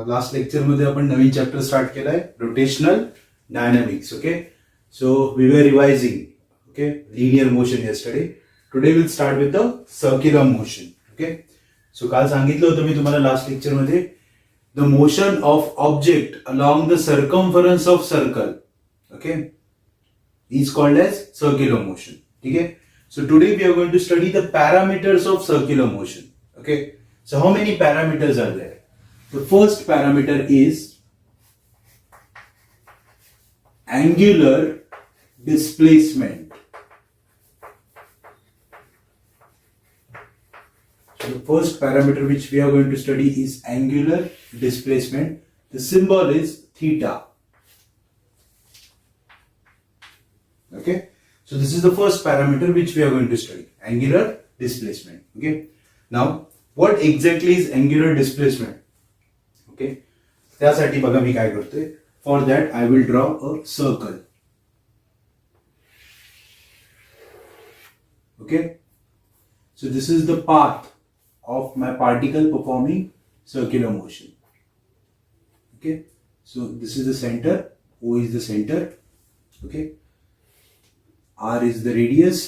Last lecture मध्ये आपण नवीन चॅप्टर स्टार्ट केलाय, rotational dynamics. Okay, so we were revising okay linear motion yesterday. Today will start with the circular motion. Okay, so काल सांगितलं होतं मी तुम्हाला लास्ट लेक्चर मध्ये the motion of object along the circumference of circle okay is called as circular motion. ठीक आहे, so today we are going to study the parameters of circular motion. Okay, so how many parameters are there? The first parameter is angular displacement. So the first parameter which we are going to study is angular displacement. The symbol is theta. Okay, so this is the first parameter which we are going to study, angular displacement. Okay, now what exactly is angular displacement? Okay, त्यासाठी बघा मी काय करतोय. For that I will draw a circle. Okay, so this is the path of my particle performing circular motion. Okay, so this is the center, O is the center. Okay, R is the radius,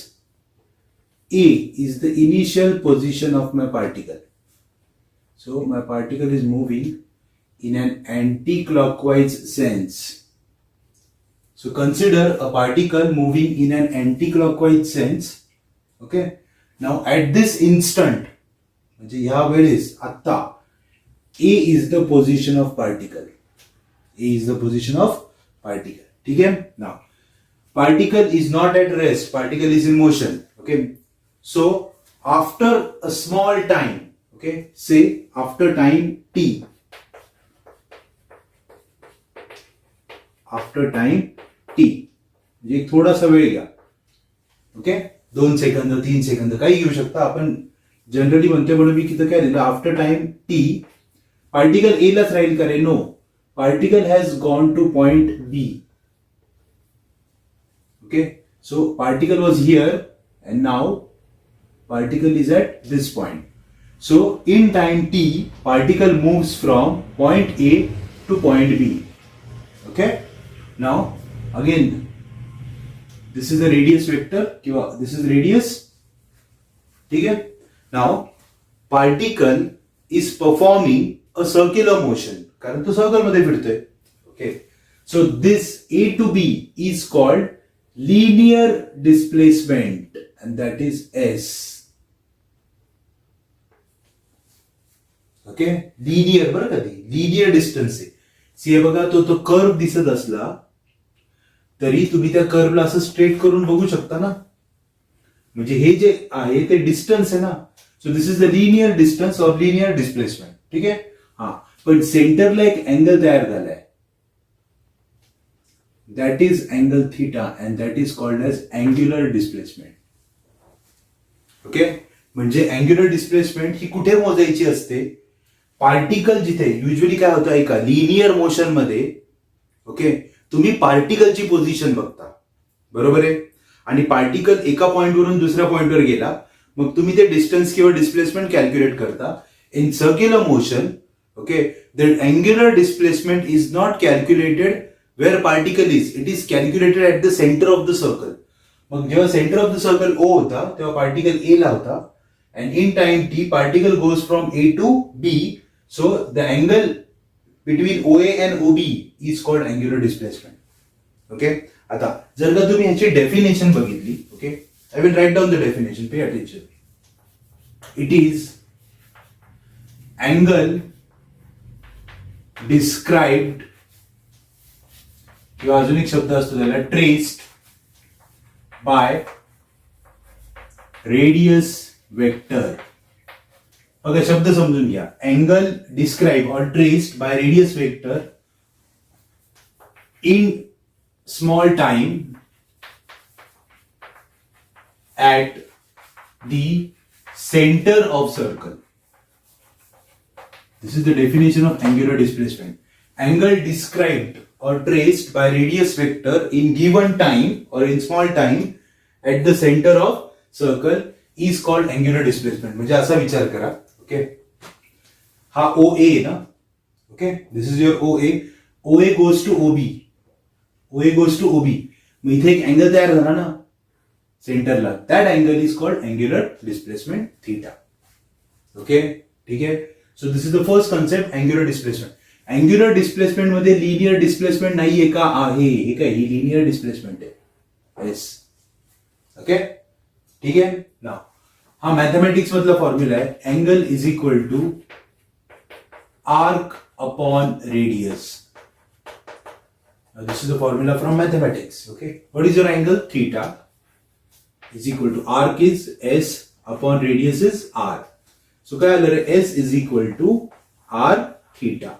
A is the initial position of my particle. So my particle is moving in an anti-clockwise sense. So consider a particle moving in an anti-clockwise sense. Okay. Now at this instant, म्हणजे ह्या वेळेस आता A is the position of particle. A is the position of particle. ठीक है? Now particle is not at rest. Particle is in motion. Okay. So after a small time, okay, say after time t, after time t, म्हणजे एक थोडासा वेळ घ्या. Okay, 2 second 3 second काही घेऊ शकता. आपण जनरली म्हणतोय म्हणून मी किती काय दिलं, after time T particle A लाच राहील का रे? No, particle has gone to point B. Okay, so particle was here and now particle is at this point. So in time t, particle moves from point A to point B. Okay, now again this is the radius vector, this is radius. ठीक है, now particle is performing a circular motion कारण तो circle मध्ये फिरतोय. Okay, so this A to B is called linear displacement and that is S. Okay, linear बरं का, ते linear distance आहे. सी बघा, तो कर्व दिसत असला तरी तुम्ही त्या कर्वला असं स्ट्रेट करून बघू शकता ना, म्हणजे हे जे आहे ते डिस्टन्स आहे ना. So this is the linear distance or linear displacement. ठीक आहे, हा, पण सेंटरला एक अँगल तयार झालाय, that is angle theta and that is called as angular displacement. Okay, म्हणजे अँग्युलर डिस्प्लेसमेंट ही कुठे मोजायची असते? पार्टिकल जिथे युजली काय होतं ऐका, लिनियर मोशन मध्ये ओके तुम्ही पार्टिकलची पोझिशन बघता, बरोबर आहे, आणि पार्टिकल एका पॉइंटवरून दुसऱ्या पॉइंटवर गेला मग तुम्ही ते डिस्टन्स किंवा डिस्प्लेसमेंट कॅल्क्युलेट करता. In circular motion okay the angular displacement is not calculated where particle is, it is calculated at the centre of the circle. मग जेव्हा centre of the circle O होता तेव्हा पार्टिकल ए ला होता, and in time t particle goes from A to B, so the angle between OA and OB is called angular displacement. Okay, आता जर का तुम्ही ह्याची डेफिनेशन बघितली, okay, I will write down the definition, pay attention. It is angle described किंवा अजून एक शब्द असतो त्याला traced by radius वेक्टर. बघा शब्द समजून घ्या, angle describe or traced by radius vector in small time at the centre of circle. This is the definition of angular displacement. Angle described or traced by radius vector in given time or in small time at the centre of circle is called angular displacement. म्हणजे असा विचार करा, okay, हा O A ना, okay, this is your O A. O A goes to O B. O A goes to O B. मग इथे एक angle तयार झाला ना सेंटरला. That angle is called angular displacement theta. Okay, ठीक आहे. So this is the first concept, angular displacement. Angular displacement मध्ये लिनियर डिस्प्लेसमेंट नाहीये का? आहे. हे काय, ही लिनियर डिस्प्लेसमेंट आहे. येस. ओके, ठीक आहे. नाव हा मॅथमॅटिक्स मधला फॉर्म्युला आहे. Angle is equal to arc upon radius. This is the formula from mathematics. Okay, what is your angle? Theta is equal to arc is S upon radius is R. So काय आलं रे? S is equal to R theta.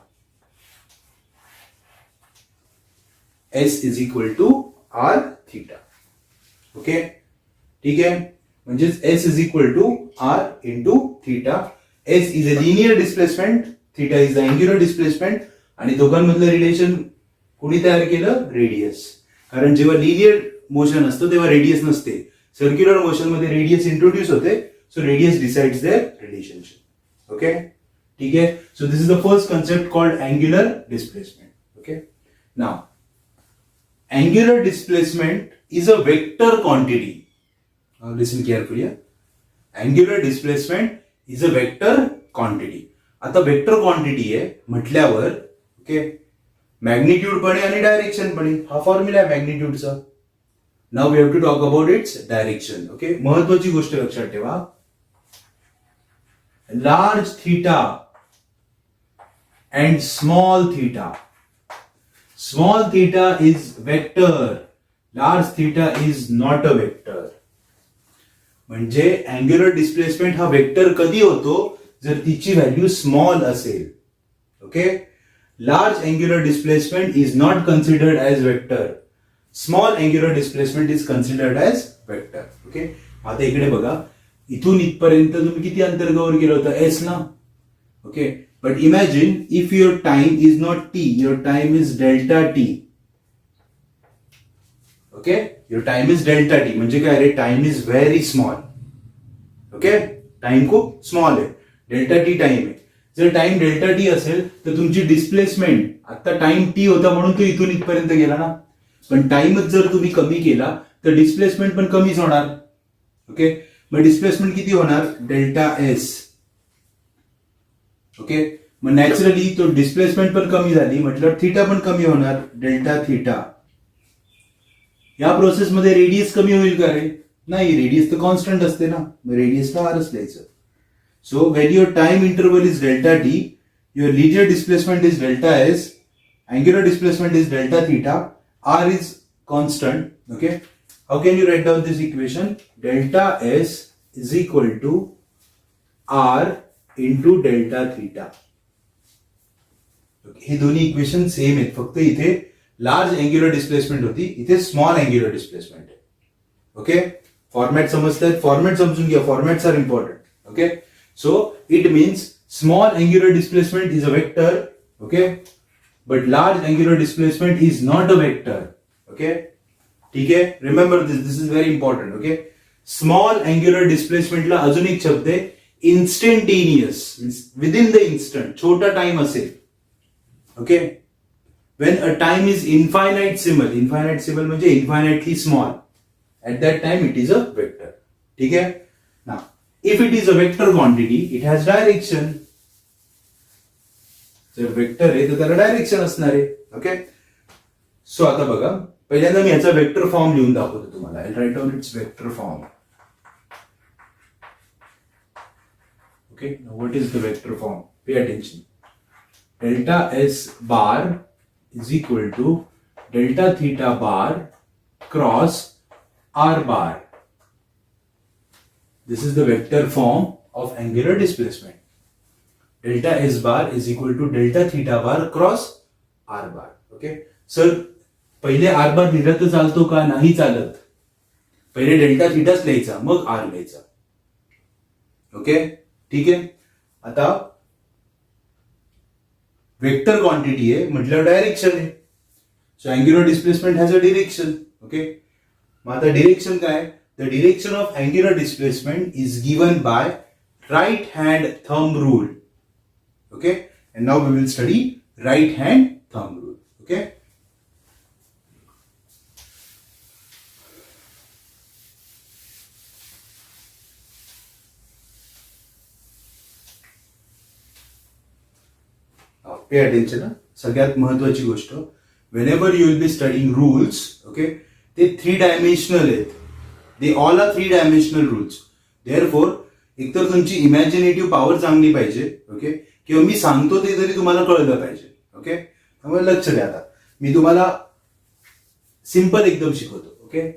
S is equal to R theta. Okay, ठीक आहे. म्हणजेच S is equal to R into theta. S is a linear displacement, theta is the angular displacement, आणि दोघांमधलं relation कोणी तयार केलं? Radius. कारण जेव्हा linear motion असतं तेव्हा रेडियस नसते. सर्क्युलर मोशन मध्ये रेडियस इंट्रोड्यूस होते. So radius decides their relationship. Okay, ठीक आहे. So this is the first concept called angular displacement. Okay, now angular displacement is a vector quantity. Listen carefully. Angular displacement is a vector quantity. आता vector quantity आहे म्हटल्यावर okay, magnitude पण आहे आणि direction पण आहे. हा फॉर्म्युला आहे मॅग्निट्यूडचा. Now we have to talk about its direction. Okay, महत्वाची गोष्ट लक्षात ठेवा. Large theta and small theta. Small theta is vector, large theta is not a vector. म्हणजे अँग्युलर डिस्प्लेसमेंट हा वेक्टर कधी होतो? जर तिची व्हॅल्यू स्मॉल असेल. Okay, large angular displacement is not considered as vector. Small angular displacement is considered as vector. Okay, आता इकडे बघा, इथून इथपर्यंत तुम्ही किती अंतर कव्हर केलं होतं? S ना. Okay, but imagine if your time is not t, your time is delta t. Okay, your time is delta t म्हणजे काय रे? Time is very small. Okay, time खूप स्मॉल आहे. डेल्टा t टाइम आहे. जर time delta T असेल तर तुमची डिस्प्लेसमेंट, आता टाइम टी होता म्हणून तो इथून इथपर्यंत गेला ना, पण टाइमच जर तुम्ही कमी केला तर डिस्प्लेसमेंट पण कमीच होणार. ओके, मग डिस्प्लेसमेंट किती होणार? Delta S. ओके, मग नॅचरली तो डिस्प्लेसमेंट पण कमी झाली म्हटल्यावर थीटा पण कमी होणार, डेल्टा थीटा. या प्रोसेसमध्ये रेडियस कमी होईल का रे? नाही, रेडियस तर कॉन्स्टंट असते ना, मग रेडियसला आरच द्यायचं. So when your time interval is delta t, your linear displacement is delta s, angular displacement is delta theta, r is constant. Okay, how can you write down this equation? Delta s is equal to r into delta theta. Okay, हे दोन्ही equation same आहेत, फक्त इथे large angular displacement होती, इथे small angular displacement आहे. Okay, format समजतात? Format समजून घ्या, formats are important. Okay, so it means small angular displacement is a vector, okay, but large angular displacement is not a vector. Okay, ठीक है, remember this is very important. Okay, small angular displacement ला अजून एक शब्द आहे instantaneous, means within the instant, छोटा time असेल. Okay, when a time is infinitesimal म्हणजे infinitely small, at that time it is a vector. ठीक है. Now if it is a vector quantity, it has direction. जर vector आहे तर त्याला direction असणार आहे. ओके, सो आता बघा, पहिल्यांदा मी याचा वेक्टर फॉर्म लिहून दाखवतो तुम्हाला. I write down its vector form. Okay, what is the vector form? Pay attention. Delta S bar is equal to delta theta bar cross R bar. This is the vector form of angular displacement. Delta S bar is equal to delta theta bar cross R bar. Okay. Sir पहिले R bar लिहिला तर चालतो का? नाही चालत. पहिले delta थीटाच लिहायचा, मग R लिहायचा. ओके, ठीक आहे. आता वेक्टर क्वांटिटी आहे म्हटल्यावर डायरेक्शन आहे. So angular displacement has a direction. Okay, मग आता डिरेक्शन काय? The direction of angular displacement is given by right hand thumb rule. Okay, and now we will study right hand thumb rule. Okay. Pay attention. सगळ्यात महत्वाची गोष्ट, whenever you will be studying rules, okay, ते 3 dimensional आहेत. They all are 3 dimensional rules. Therefore एकतर तुमची imaginative power चांगली पाहिजे, okay, किंवा मी सांगतो ते तरी तुम्हाला कळलं पाहिजे. ओके. त्यामुळे लक्ष द्या. आता मी तुम्हाला सिंपल एकदम शिकवतो. ओके.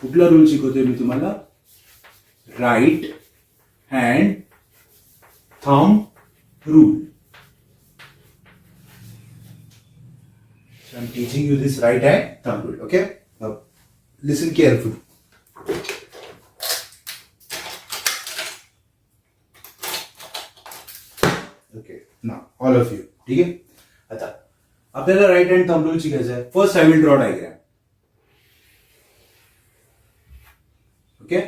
कुठला रूल शिकवतोय मी तुम्हाला? Right hand thumb rule. I'm teaching you this right hand thumb rule. Okay. Now listen carefully. Okay. Now all of you. ठीक आहे. आता आपल्याला राईट हँड थंब रूल शिकायचं आहे. First I will draw diagram. Okay.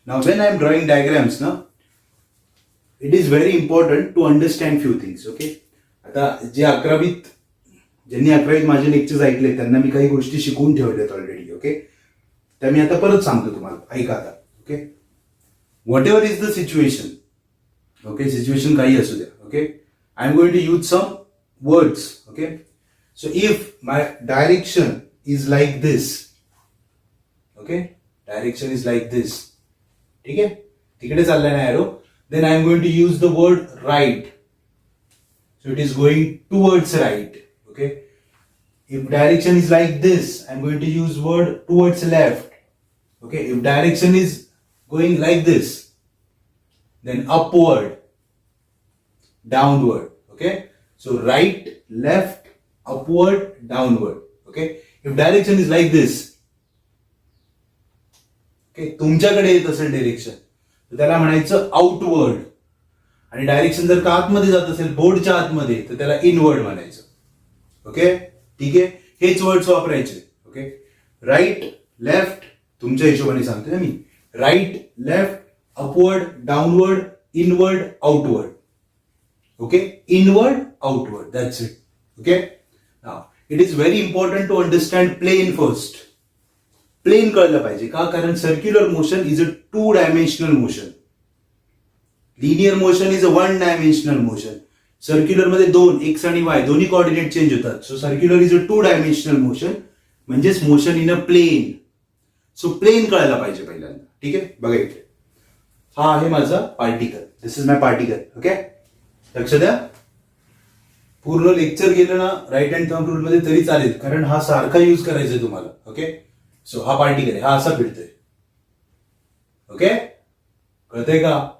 Now when I am drawing diagrams ना, it is very important to understand few things. Okay. आता ज्यांनी 11वीत माझे लेक्चर्स ऐकले त्यांना मी काही गोष्टी शिकवून ठेवल्यात ऑलरेडी. ओके. त्या मी आता परत सांगतो तुम्हाला. ऐका आता. Okay. Whatever is the situation, okay, situation काही असू द्या. Okay. I am going to use some words. Okay. So if my direction is like this, okay, direction is like this, ठीक आहे, तिकडे चाललाय ना arrow, then I am going to use the word right. So it is going towards right. Okay. If direction is like this, I'm going to use word towards left. Okay. If direction is going like this, then upward, downward. Okay. So right, left, upward, downward. Okay. If direction is like this, okay, तुमच्याकडे येत असेल direction तर त्याला म्हणायचं outward. आणि direction जर का आतमध्ये जात असेल बोर्डच्या आतमध्ये तर त्याला इनवर्ड म्हणायचं. ओके. ठीक आहे. हेच वर्ड्स वापरायचे. ओके. राईट, लेफ्ट, तुमच्या हिशोबाने सांगतोय मी. Right, left, upward, downward, inward, outward. Okay. Inward, outward, that's it. Okay. Now it is very important to understand plane first. Plane कळलं पाहिजे. का? कारण circular motion is a 2 dimensional motion. Linear motion is a 1 dimensional motion. Circular मध्ये 2 X आणि Y दोन्ही coordinate change होतात. So circular is a 2 dimensional motion, म्हणजेच motion in a plane. So plane कळायला पाहिजे पहिल्यांदा. ठीक आहे. बघा इथे हा आहे माझा particle. This is my particle. Okay. लक्ष द्या. पूर्ण लेक्चर गेलं ना राईट हँड थंब रूल मध्ये तरी चालेल, कारण हा सारखा यूज करायचा आहे तुम्हाला. ओके. सो हा पार्टिकल आहे, हा असा फिरतोय. ओके. कळतंय का?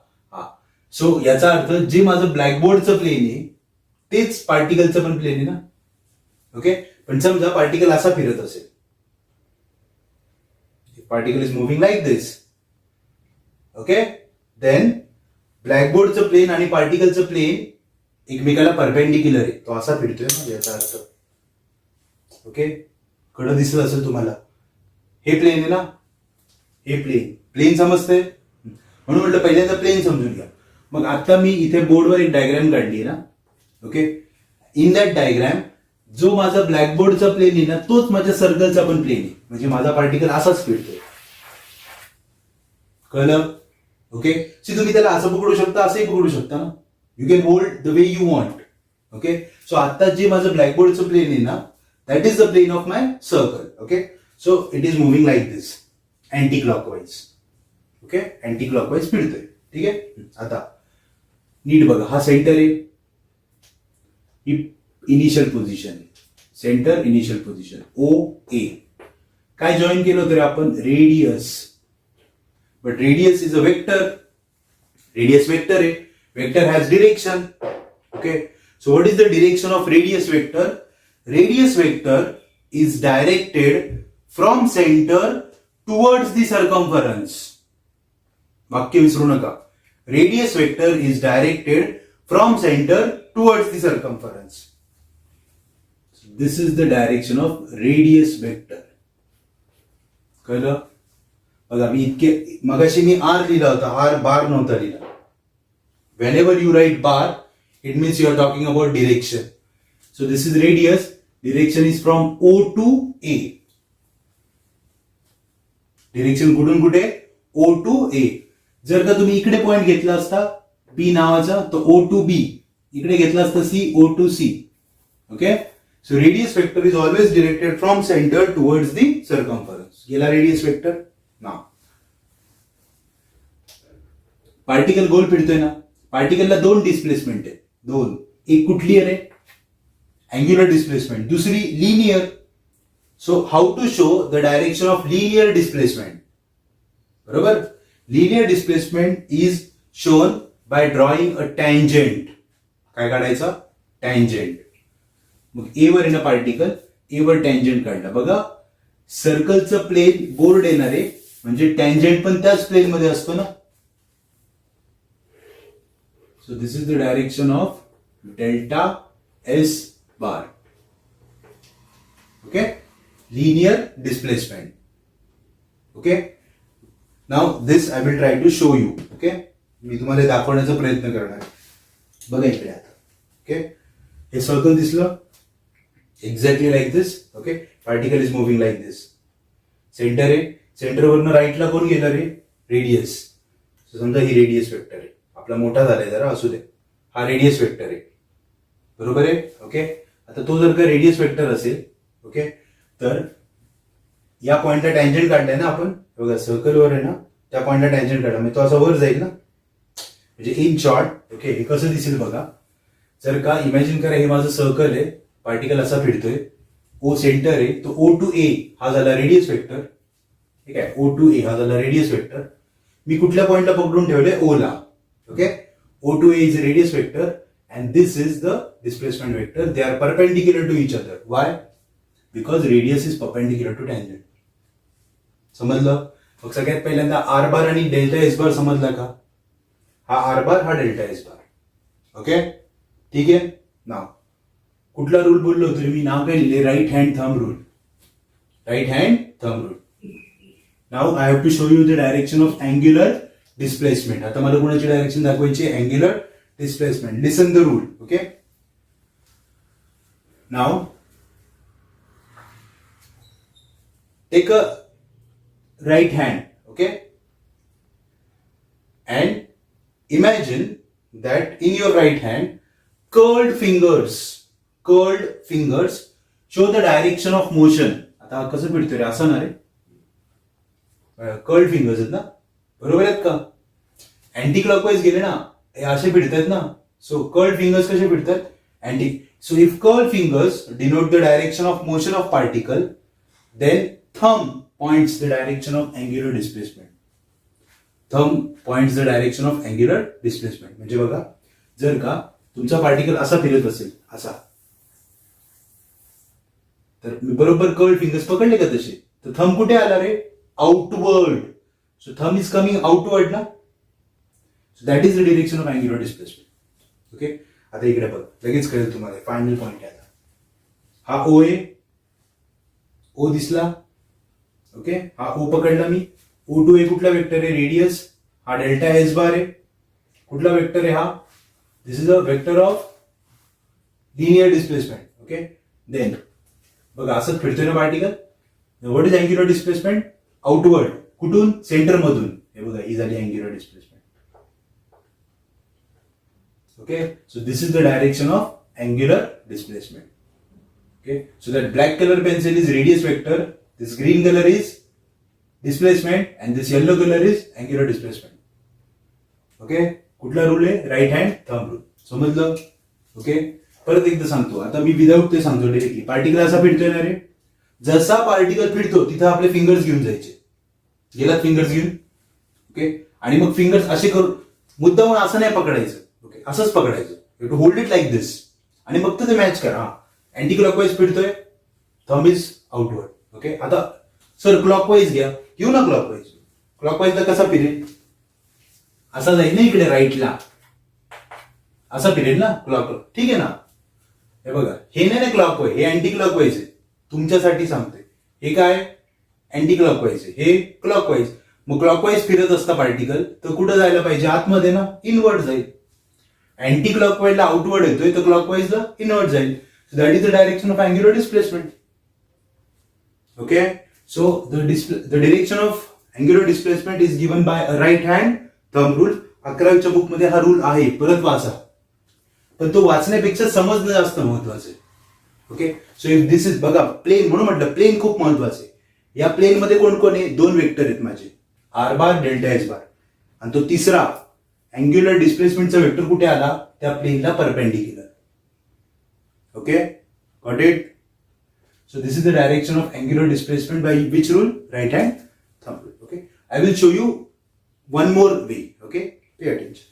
सो याचा अर्थ जे माझं ब्लॅकबोर्डचं प्लेन आहे तेच पार्टिकलचं पण प्लेन आहे ना. ओके. पण समजा पार्टिकल असा फिरत असेल, particle is moving like this. Okay. Then ब्लॅकबोर्डचं प्लेन आणि पार्टिकलचं प्लेन एकमेकाला परपेंडिक्युलर आहे. तो असा फिरतोय ना याचा अर्थ. ओके. कडं दिसत असेल तुम्हाला. हे प्लेन आहे ना, हे प्लेन समजते म्हणून म्हटलं पहिल्यांदा प्लेन समजून घ्या. मग आता मी इथे बोर्डवर एक डायग्राम काढली ना. ओके. इन दॅट डायग्राम जो माझा ब्लॅकबोर्डचा प्लेन आहे ना तोच माझ्या सर्कलचा पण प्लेन आहे. म्हणजे माझा पार्टिकल असाच फिरतोय. कळलं? ओके. सी तुम्ही त्याला असं पकडू शकता, असंही पकडू शकता ना. You can hold the way you want. Okay. So आता जे माझं ब्लॅकबोर्डचं प्लेन आहे ना that is the plane of my circle. Okay. So it is moving like this anti clockwise. Okay. Anti clockwise फिरतोय. ठीक आहे. आता नीट बघा. हा सेंटर आहे, ही इनिशियल पोझिशन आहे. Centre, initial position O A. काय जॉईन केलं होतं आपण? Radius. But radius is a vector. Radius vector आहे. Vector has direction. Okay. So what is the direction of radius vector? Radius vector is directed from centre towards the circumference. वाक्य विसरू नका. Radius vector is directed from center towards the circumference. So this is the direction of radius vector. कळलं? बघा मी मगाशी मी R लिहिला होता, R बार नव्हता लिहिला. Whenever you write bar, it means you are talking about direction. So this is radius. Direction is from O to A. Direction कुठून कुठे? O to A. जर का तुम्ही इकडे पॉइंट घेतला असता B नावाचा तो O to B, इकडे घेतला असता C O to C. Okay, so radius vector is always directed from centre towards the circumference. गेला रेडियस वेक्टर. नाव पार्टिकल गोल फिरतोय ना, पार्टिकलला दोन डिस्प्लेसमेंट आहे, दोन. एक कुठली आहे? Angular displacement. दुसरी linear. So how to show the direction of linear displacement? बरोबर, linear displacement is shown by drawing a tangent. काय काढायचा? टँजेंट. मग ए वर आहे ना पार्टिकल, ए वर टँजेंट काढला. बघा, सर्कलचं प्लेन बोर्ड येणार आहे, म्हणजे टँजेंट पण त्याच प्लेन मध्ये असतो ना. So this is the direction of delta S bar. Okay, linear displacement. Okay, now this I will try to show you. Okay, मी तुम्हाला दाखवण्याचा प्रयत्न करणार आहे. बघा इकडे आता. ओके, हे सर्कल दिसलं exactly like this. Okay, particle is moving like this. Centre आहे, सेंटरवरनं राईटला कोण गेलं रे? रेडियस. समजा ही रेडियस वेक्टर आहे, आपला मोठा झालाय जरा, असू दे. हा रेडियस वेक्टर आहे, बरोबर आहे. ओके, आता तो जर का रेडियस वेक्टर असेल, ओके, तर या पॉइंटला टँजंट काढलाय ना आपण. बघा, सर्कलवर आहे ना, त्या पॉइंटला टँजंट काढला, म्हणजे तो असा वर जाईल ना. म्हणजे इन शॉर्ट, ओके, हे कसं दिसेल बघा. जर का इमॅजिन करा हे माझं सर्कल आहे, पार्टिकल असा फिरतोय, ओ सेंटर आहे, तो O to A हा झाला रेडियस वेक्टर. ठीक आहे, O to A हा झाला रेडियस वेक्टर. मी कुठल्या पॉइंटला पकडून ठेवले? O ला. Okay, O to A is a radius vector and this is the displacement vector. They are perpendicular to each other. Why? Because radius is perpendicular to tangent. समजलं? मग सगळ्यात पहिल्यांदा R बार आणि डेल्टा S बार समजला का? हा R बार, हा delta S बार. Okay, ठीक आहे. नाव कुठला रूल बोललो होतो मी? नाव काय लिहिले? Right hand thumb rule. Right hand thumb rule. Now I have to show you the direction of angular displacement. आता मला कोणाची डायरेक्शन दाखवायची? Angular displacement. Listen the rule. Okay, now take a right hand. Okay, and imagine that in your right hand curled fingers show the direction of motion. आता कसं फिरतोय रे? असं ना रे, curled fingers आहेत ना, बरोबर आहेत का? अँटी क्लॉकवाईज गेले ना, हे असे फिरतात ना. सो कर्ल्ड फिंगर्स कसे फिरतात? Anti. So if curled fingers denote the direction of motion of particle, then thumb points the direction of angular displacement. Thumb points the direction of angular displacement. म्हणजे बघा, जर का तुमचा पार्टिकल असा फिरत असेल, असा, तर मी बरोबर कर्ल्ड फिंगर्स पकडले का तसे, तर थंब कुठे आला रे? Outward. So thumb is coming outward ना. So that is the direction of angular displacement. Okay, आता इकडे बघ, लगेच कळेल तुम्हाला. फायनल पॉइंट आहे आता. हा O आहे, O दिसला. ओके, हा O पकडला मी. O to A कुठला वेक्टर आहे? रेडियस. हा डेल्टा S बार आहे. कुठला वेक्टर आहे हा? This is a vector of linear displacement. Okay, then बघा असंच फिरतोय ना particle. What is angular displacement? Outward. कुठून? सेंटर मधून. हे बघा, ही झाली angular displacement. Okay, so this is the direction of angular displacement. Okay, so that black colour pencil is radius vector, this green colour is displacement and this yellow colour is angular displacement. Okay, कुठला rule आहे? Right hand thumb rule. समजलं? Okay, परत एकदा सांगतो. आता मी without ते सांगतो directly. Particle असा फिरतोय ना रे, जसा पार्टिकल फिरतो तिथं आपले फिंगर्स घेऊन जायचे. गेलात फिंगर्स घेऊन. ओके, आणि मग फिंगर्स असे करून मुद्दाम असं नाही पकडायचं. ओके, असंच पकडायचं. You to hold it like this आणि मग ते मॅच करा. अँटी क्लॉकवाईज फिरतोय, थंब इज आउटवर्ड. ओके, आता सर क्लॉकवाईज घ्या. घेऊ ना क्लॉकवाईज. क्लॉकवाईजला कसा फिरेल? असा जाईल ना इकडे राईटला, असा फिरेल ना क्लॉक. ठीक आहे ना. हे बघा, हे नाही ना क्लॉकवाईज, हे अँटी क्लॉकवाईज आहे. तुमच्यासाठी सांगतोय. हे काय? अँटी क्लॉकवाईज आहे. हे क्लॉकवाईज. मग क्लॉकवाईज फिरत असता पार्टिकल तर कुठं जायला पाहिजे? आतमध्ये ना, इनवर्ड जाईल. अँटी क्लॉकवाईजला आउटवर्ड येतोय तर क्लॉकवाईजला इनवर्ड जाईल. So that is the direction of angular displacement. Okay, so the direction of angular displacement is given by a right hand thumb rule. 11वीच्या बुक मध्ये हा रूल आहे, परत वाचा, पण तो वाचण्यापेक्षा समजणं जास्त महत्वाचं आहे. Okay, so if this is, बघा प्लेन, म्हणून म्हटलं प्लेन खूप महत्वाचं आहे. या प्लेन मध्ये कोण कोण आहे, दोन वेक्टर आहेत माझे, आर बार डेल्टा एच बार, आणि तो तिसरा अँग्युलर डिस्प्लेसमेंटचा वेक्टर कुठे आला, त्या प्लेनला perpendicular. Okay, got it. So this is the direction of angular displacement by which rule? Right hand thumb rule. Okay, I will show you one more way. Okay, pay attention.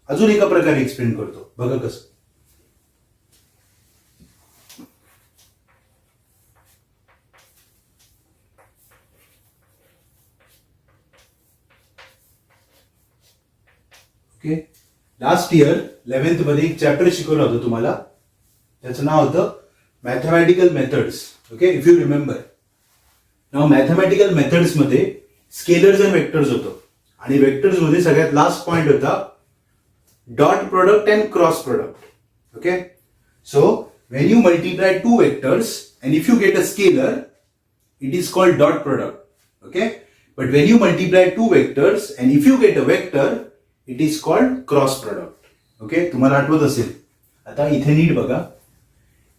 अजून एका प्रकारे explain करतो, बघा कसं. Okay, last year 11th मध्ये एक chapter शिकवलं होतं तुम्हाला, त्याचं नाव होतं mathematical methods. Okay, if you remember. Now mathematical methods मध्ये स्केलर्स अँड वेक्टर्स होतं, आणि वेक्टर्स मध्ये सगळ्यात लास्ट पॉइंट होता dot product and cross product. Okay, so when you multiply two vectors and if you get a scalar, it is called dot product. Okay, but when you multiply two vectors and if you get a vector, it is called cross product. Okay, तुम्हाला आठवत असेल. आता इथे नीट बघा,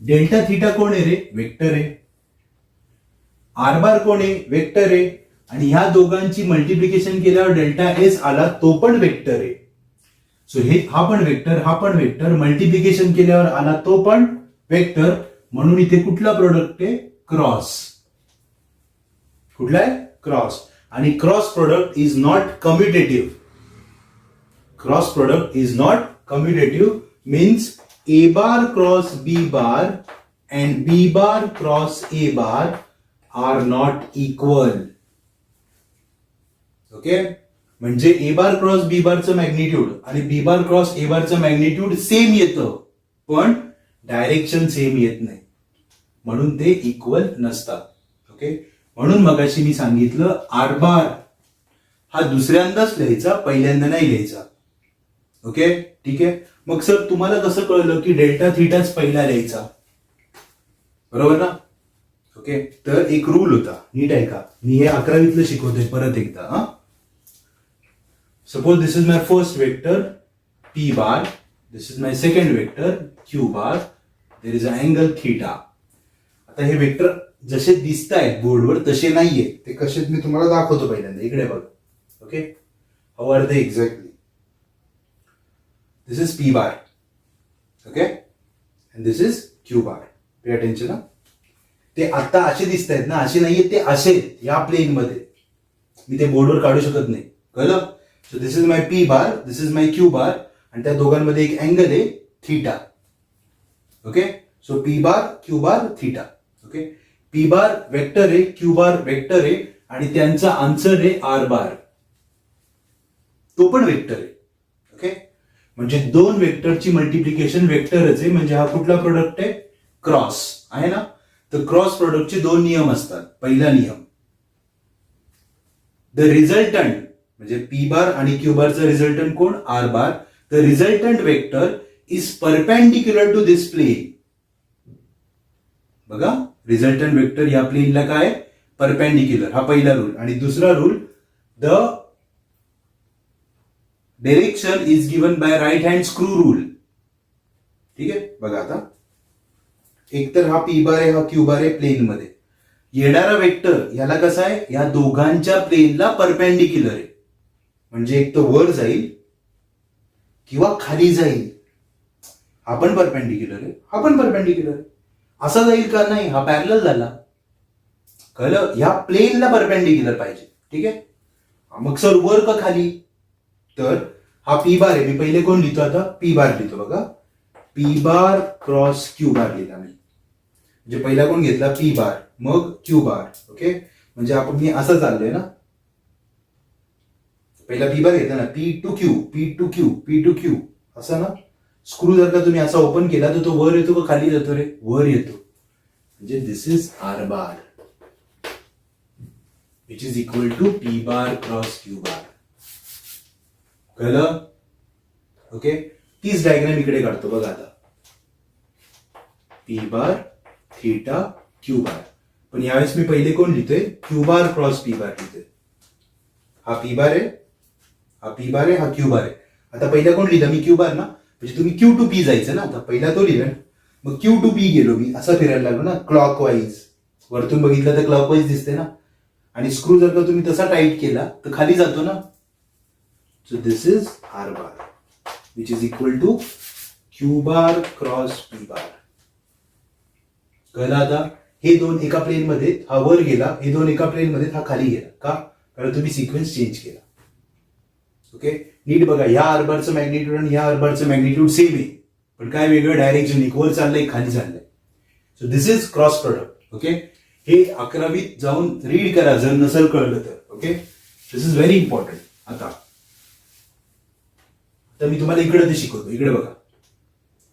delta theta कोण आहे रे, vector आहे. R बार कोण आहे, वेक्टर आहे. आणि ह्या दोघांची मल्टिप्लिकेशन केल्यावर डेल्टा एस आला, तो पण वेक्टर आहे. सो हे हा पण वेक्टर, हा पण वेक्टर, मल्टिप्लिकेशन केल्यावर आला तो पण वेक्टर, म्हणून इथे कुठला प्रोडक्ट आहे, क्रॉस. कुठला आहे, क्रॉस. आणि cross product is not commutative. Cross product is not commutative, means A bar cross B bar and B bar cross A bar are not equal. Okay, म्हणजे A bar cross B bar चं magnitude आणि B bar cross A bar चं magnitude same येतं, पण direction same येत नाही, म्हणून ते इक्वल नसतात. ओके, म्हणून मगाशी मी सांगितलं आर बार हा दुसऱ्यांदाच लिहायचा, पहिल्यांदा नाही लिहायचा. ओके, ठीक आहे. मग सर तुम्हाला कसं कळलं की डेल्टा थीटाच पहिला लिहायचा, बरोबर ना. ओके, तर एक रूल होता, नीट ऐका, मी हे 11वीतलं शिकवतोय परत एकदा. Suppose this is my first vector P bar, this is my second vector Q bar, there is a angle theta. आता हे वेक्टर जसे दिसत आहेत बोर्डवर तसे नाहीये, ते कसे मी तुम्हाला दाखवतो पहिल्यांदा. इकडे बघ. Okay, how are they exactly. This is P bar, okay, and this is Q bar. Pay attention ना. ते आता असे दिसत आहेत ना, असे नाहीये, ते असे या प्लेन मध्ये. मी ते बोर्डवर काढू शकत नाही, कळलं. So this is my P bar, this is my Q bar, आणि त्या दोघांमध्ये एक अँगल आहे theta. Okay, so P bar, Q bar, theta. Okay, P bar vector आहे, Q bar वेक्टर आहे, आणि त्यांचा आन्सर आहे R bar, तो पण वेक्टर आहे. ओके, म्हणजे दोन वेक्टरची मल्टिप्लिकेशन वेक्टरच आहे, म्हणजे हा कुठला प्रोडक्ट आहे, क्रॉस आहे ना. तर क्रॉस प्रोडक्टचे दोन नियम असतात. पहिला नियम, द रिझल्टंट म्हणजे पी बार आणि क्यू बारचा रिझल्टंट कोण, R bar. The resultant vector is perpendicular to this plane. बघा, रिझल्टंट वेक्टर या प्लेनला काय, परपेंडिक्युलर, हा पहिला रूल. आणि दुसरा rule, the direction is given by right hand screw rule. ठीक आहे, बघा आता एकतर हा पी बार आहे, हा क्यू बार आहे प्लेन मध्ये. येणारा वेक्टर याला कसा आहे, या दोघांच्या प्लेनला परपेंडिक्युलर आहे, म्हणजे एक तो वर जाईल किंवा खाली जाईल. हा पण परपेंडिक्युलर आहे, हा पण परपेंडिक्युलर आहे. असा जाईल का, नाही, हा पॅरलल झाला, कळलं. ह्या प्लेनला परपेंडिक्युलर पाहिजे. ठीक आहे, मग सर वर का खाली, तर हा पी बार आहे, मी पहिले कोण लिहितो, आता पी बार लिहितो. बघा, पी बार क्रॉस क्यू बार लिहिला मी, म्हणजे पहिला कोण घेतला, पी बार, मग क्यू बार. ओके, म्हणजे आपण मी असं चाललोय ना, पहिला पी बार घेतला ना, P to Q, P to Q, P to Q, असं ना. स्क्रू जर का तुम्ही असा ओपन केला तर तो वर येतो का खाली जातो रे, वर येतो, म्हणजे this is R bar. Which is equal to P bar cross Q bar. कळलं? ओके, तीच डायग्राम इकडे काढतो बघा आता. P bar theta Q bar, पण यावेळेस मी पहिले कोण लिहितोय? Q bar cross P bar लिहितोय. हा पी बार आहे, हा पी बार आहे, हा क्यू बार आहे. आता पहिला कोण लिहिला मी? क्यू बार ना. म्हणजे तुम्ही क्यू टू पी जायचं ना. आता पहिला तो लिहिला, मग क्यू टू पी गेलो मी, असं फिरायला लागलो ना क्लॉकवाईज. वरतून बघितलं तर क्लॉकवाईज दिसते ना. आणि स्क्रू जर का तुम्ही तसा टाईट केला तर खाली जातो ना. So this is R bar which is equal to Q bar cross P bar. कळलं आता? हे दोन एका प्लेन मध्ये, हा वर गेला, हे दोन एका प्लेन मध्ये, हा खाली गेला. का? कारण तुम्ही सिक्वेन्स चेंज केला. ओके, नीट बघा, ह्या आरबारचं मॅग्निट्यूड आणि ह्या आरबारचं मॅग्निट्यूड सेम आहे, पण काय वेगळं डायरेक्शन, एक वर चाललंय, खाली चाललंय. So this is cross product. Okay, हे 11वीत जाऊन रीड करा जर नसेल कळलं तर. Okay, this is very important. आता मी तुम्हाला इकडे ते शिकवतो. इकडे बघा,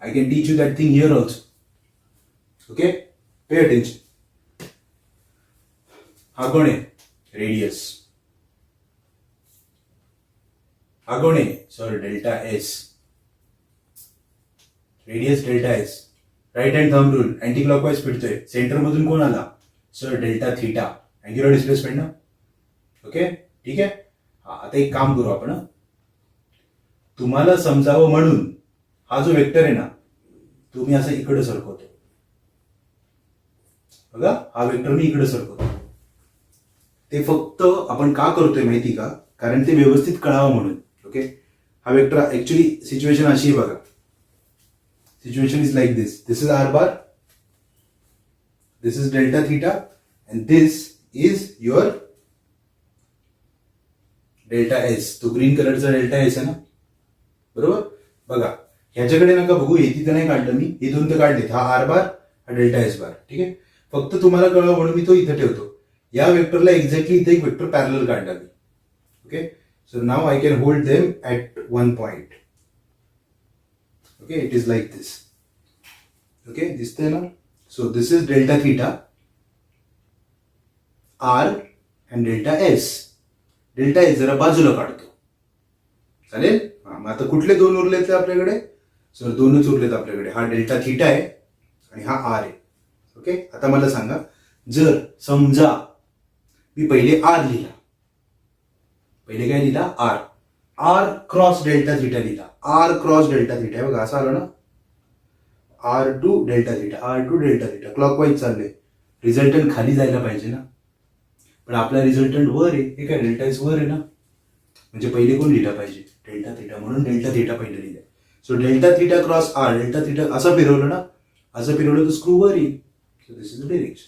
I can teach you that thing here also. Okay, pay attention. हा कोण आहे? रेडियस. हा कोण आहे? Sir delta S. Radius delta S. Right hand thumb rule, anti clockwise फिरतोय. सेंटर मधून कोण आला? Sir delta theta, angular displacement ना. ओके, ठीक आहे. आता एक काम करू आपण. तुम्हाला समजावं म्हणून हा जो वेक्टर आहे ना, तो मी असं इकडे सरकवतो. बघा, हा वेक्टर मी इकडे सरकवतो. ते फक्त आपण का करतोय माहिती का? कारण ते व्यवस्थित कळावं म्हणून. ओके, हा वेक्टर ऍक्च्युअली सिच्युएशन अशी आहे बघा. Situation is like this. This is R bar, this is delta theta, and this is your delta S. तो ग्रीन कलरचा डेल्टा एस आहे ना, बरोबर? बघा, ह्याच्याकडे नका बघू, हे तिथं नाही काढलं मी, हे दोन तर काढलेत. हा आर बार, हा डेल्टा एस बार. ठीक आहे, फक्त तुम्हाला कळावं म्हणून मी तो इथं ठेवतो. या वेक्टरला एक्झॅक्टली इथे एक वेक्टर पॅरलल काढला मी. Okay, so now I can hold them at one point. Okay, it is like this. Okay, दिसतंय ना? So this is delta theta R and delta S. Delta S जरा बाजूला काढतो, चालेल? मग आता कुठले दोन उरलेत आपल्याकडे? सर दोनच उरलेत आपल्याकडे. हा डेल्टा थीटा आहे आणि हा आर आहे. ओके, आता मला सांगा, जर समजा मी पहिले आर लिहिला, पहिले काय लिहिला? R. R cross delta theta लिहिला. आर क्रॉस डेल्टा थीटा आहे बघा, असं आलं ना. R to delta theta, R to delta theta, clockwise चाललंय. रिझल्टंट खाली जायला पाहिजे ना, पण आपला रिझल्टंट वर आहे. हे काय डेल्टा एस वर आहे ना, म्हणजे पहिले कोण लिहिला पाहिजे? Delta theta. म्हणून डेल्टा थीटा पहिले लिहिलं. So delta theta cross R, delta theta असं फिरवलं ना, असं फिरवलं तर स्क्रू वर येईल. So this is the direction.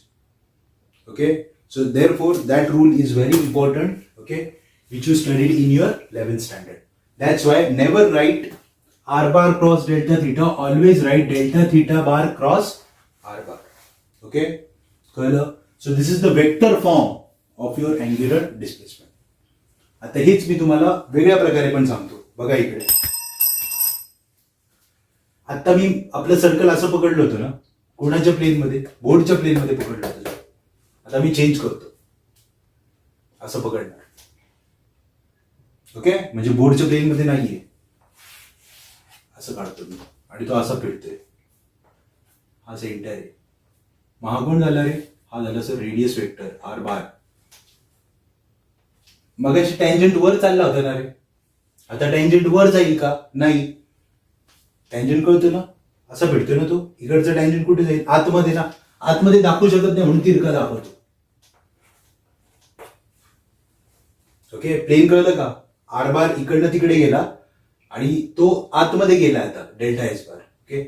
Okay, so therefore that rule is very important. Okay, which you studied in your 11th standard. That's why never write r bar cross delta theta. Always write delta theta bar cross r bar. Okay, so this is the vector form of your angular displacement. आता हेच मी तुम्हाला वेगळ्या प्रकारे पण सांगतो. बघा इकडे, आता मी आपलं सर्कल असं पकडलं होतं ना, कोणाच्या प्लेन मध्ये? बोर्डच्या प्लेन मध्ये पकडलं होतं. आता मी चेंज करतो, असं पकडणार. ओके, म्हणजे बोर्डच्या प्लेन मध्ये नाहीये, असं काढतो मी आणि तो असा फिरतोय. हा सेंटर आहे. मग हा कोण झाला रे? हा झाला sir radius vector R bar. मग अशी टँजंट वर चालला होता ना रे, आता टँजंट वर जाईल का? नाही. टँजंट कळतो ना, असा भेटतोय ना तो. इकडचा टँजंट कुठे जाईल? आतमध्ये ना. आतमध्ये दाखवू शकत नाही म्हणून तिरका दाखवतो. ओके, प्लेन कळलं का? आर बार इकडनं तिकडे गेला आणि तो आतमध्ये गेला आता डेल्टा एस बार. ओके,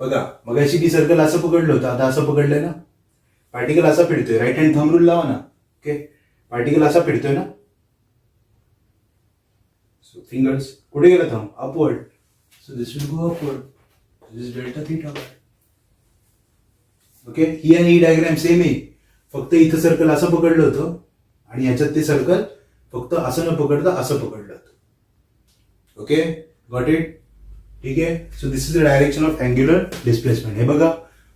बघा, मग अशी ती सर्कल असं पकडलं होतं, आता असं पकडलंय ना. पार्टिकल असा फिरतोय. राईट हँड थंब रूल लावा ना. ओके, पार्टिकल असा फिरतोय ना. सो फिंगर्स कुठे गेला? Thumb upward. So this will go upward. This is delta theta bar. Okay, ही आणि ही डायग्राम सेम आहे, फक्त इथं सर्कल असं पकडलं होतं आणि ह्याच्यात ते सर्कल फक्त असं न पकडता असं पकडलं होतं. Okay, got it? ठीक आहे. So this is the direction of angular displacement. हे बघा,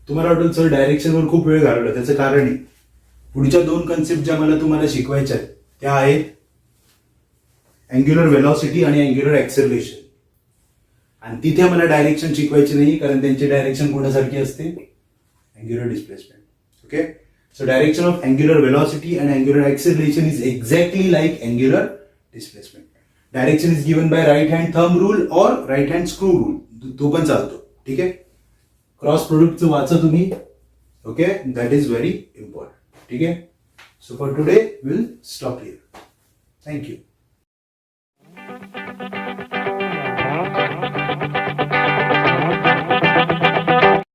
तुम्हाला वाटेल सर डायरेक्शनवर खूप वेळ घालवला, त्याचं कारण आहे पुढच्या 2 कन्सेप्ट ज्या मला तुम्हाला शिकवायच्या आहेत त्या आहेत अँग्युलर वेलॉसिटी आणि अँग्युलर ऍक्सेलरेशन. आणि तिथे मला डायरेक्शन शिकवायची नाही, कारण त्यांची डायरेक्शन कोणासारखी असते, angular displacement. Okay, so direction of angular velocity and angular acceleration is exactly like angular displacement. Direction is given by right hand thumb rule और राईट हँड स्क्रू रूल, तो पण चालतो. ठीक आहे, क्रॉस प्रोडक्टचं वाचा तुम्ही. Okay, that is very important. ठीक आहे, so for today will stop here. Thank you.